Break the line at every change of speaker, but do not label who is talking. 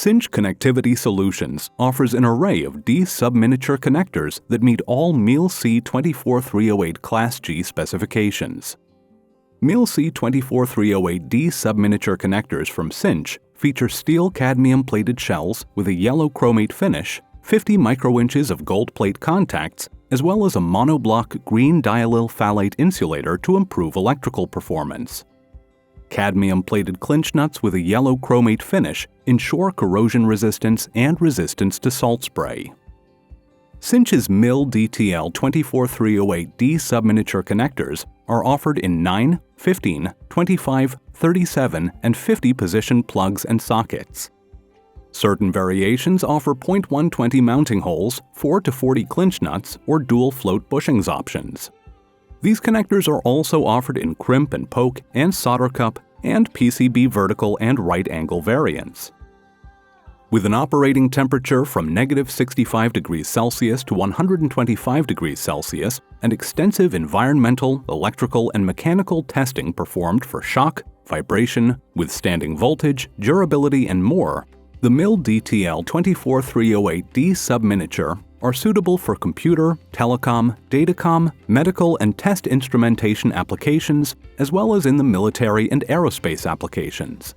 Cinch Connectivity Solutions offers an array of D-Subminiature connectors that meet all MIL C24308 Class G specifications. MIL C24308 D-Subminiature connectors from Cinch feature steel cadmium plated shells with a yellow chromate finish, 50 microinches of gold plate contacts, as well as a monoblock green diallyl phthalate insulator to improve electrical performance. Cadmium-plated clinch nuts with a yellow chromate finish ensure corrosion resistance and resistance to salt spray. Cinch's MIL DTL 24308 D-Subminiature connectors are offered in 9, 15, 25, 37, and 50 position plugs and sockets. Certain variations offer .120 mounting holes, 4 to 40 clinch nuts, or dual float bushings options. These connectors are also offered in crimp and poke and solder cup and PCB vertical and right angle variants. With an operating temperature from -65 degrees Celsius to 125 degrees Celsius and extensive environmental, electrical, and mechanical testing performed for shock, vibration, withstanding voltage, durability, and more, the MIL DTL 24308 D-Subminiature are suitable for computer, telecom, datacom, medical, and test instrumentation applications, as well as in the military and aerospace applications.